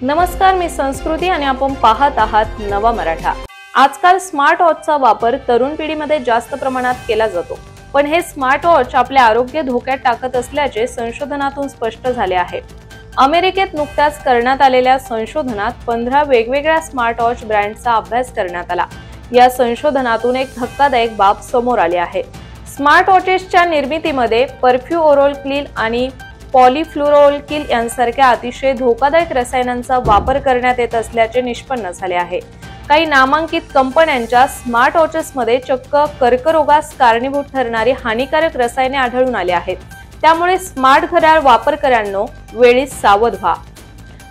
नमस्कार, मी संस्कृती आणि आपण पाहत आहात नवा मराठा। आजकाल स्मार्ट वॉचचा वापर तरुण पिढीमध्ये जास्त प्रमाणात केला जातो, पण हे स्मार्ट वॉच आपले आरोग्य धोक्यात टाकत असल्याचे संशोधनातून स्पष्ट झाले आहे। अमेरिकेत नुकत्याच करण्यात आलेल्या संशोधनात 15 वेगवेगळ्या स्मार्ट वॉच ब्रँडचा अभ्यास करण्यात आला। या संशोधनातून एक धक्कादायक बाब समोर आली आहे। स्मार्ट वॉचेसच्या निर्मितीमध्ये परफ्युओरोक्लीन आणि पॉलीफ्लोरोअल्किल यांसारख्या अतिशय धोकादायक रसायनांचा वापर करण्यात येत असल्याचे निष्पन्न झाले आहे। काही नामांकित कंपन्यांच्या स्मार्ट वॉचेसमध्ये चक्क कर्करोगास कारणीभूत ठरणारी हानिकारक रसायने आढळून आली आहेत। त्यामुळे स्मार्ट घड्याळ वापरकर्त्यांनो वेळीच सावध व्हा।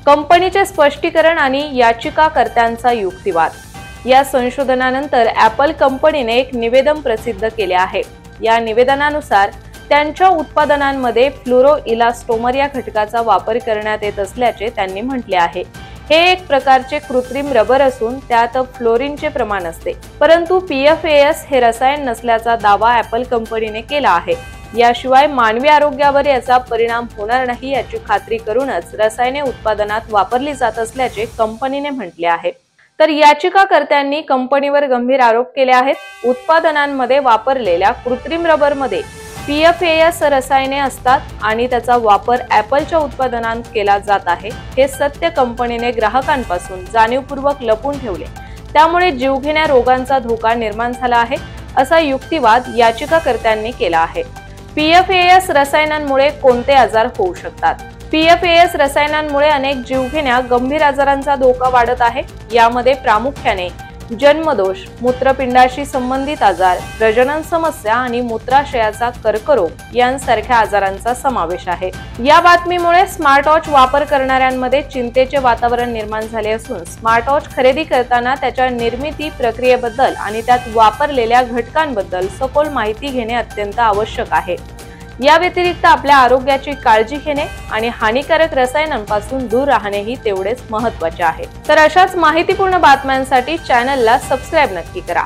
कंपनीचे स्पष्टीकरण आणि याचिकाकर्त्यांचा युक्तिवाद। या संशोधनानंतर ॲपल कंपनीने एक निवेदन प्रसिद्ध केले आहे। या निवेदनानुसार त्यांच्या उत्पादनांमध्ये फ्लोरोइलास्टोमर या घटकाचा वापर करण्यात येत असल्याचे त्यांनी म्हटले आहे। हे एक प्रकारचे कृत्रिम रबर असून त्यात फ्लोरीनचे प्रमाण असते, परंतु PFAS हे रसायन नसल्याचा दावा ॲपल कंपनीने केला आहे। याशिवाय मानवी आरोग्यावर याचा परिणाम होणार नाही याची खात्री करूनच रसायने उत्पादनात वापरली जात असल्याचे कंपनीने म्हटले आहे। तर याचिकाकर्त्यांनी कंपनीवर गंभीर आरोप केले आहेत। उत्पादनांमध्ये वापरलेल्या कृत्रिम रबरमध्ये PFAS रसायने असतात आणि त्याचा वापर ॲपलच्या उत्पादनांत केला जात आहे। हे सत्य कंपनीने ग्राहकांपासून जाणीवपूर्वक लपवून ठेवले, त्यामुळे जीवघेण्या रोगांचा धोका निर्माण झाला आहे, असा युक्तिवाद याचिकाकर्त्यांनी केला आहे। PFAS रसायनांमुळे कोणते आजार होऊ शकतात? PFAS रसायनांमुळे अनेक जीवघेण्या गंभीर आजारांचा धोका वाढत आहे। यामध्ये प्रामुख्याने जन्मदोष, मूत्रपिंडाशी संबंधित आजार, प्रजनन समस्या आणि मूत्राशयाचा कर्करोग यांसारख्या आजारांचा समावेश आहे। या बातमीमुळे स्मार्ट वॉच वापर करणाऱ्यांमध्ये चिंतेचे वातावरण निर्माण झाले असून स्मार्ट वॉच खरेदी करताना त्याच्या निर्मिती प्रक्रियेबद्दल आणि त्यात वापरलेल्या घटकांबद्दल सखोल माहिती घेणे अत्यंत आवश्यक आहे। या व्यतिरिक्त आपल्या आरोग्याची काळजी घेणे आणि हानिकारक रसायनांपासून दूर राहणेही तेवढेच महत्त्वाचे आहे। तर अशाच माहितीपूर्ण बातम्यांसाठी चॅनलला सबस्क्राइब नक्की करा।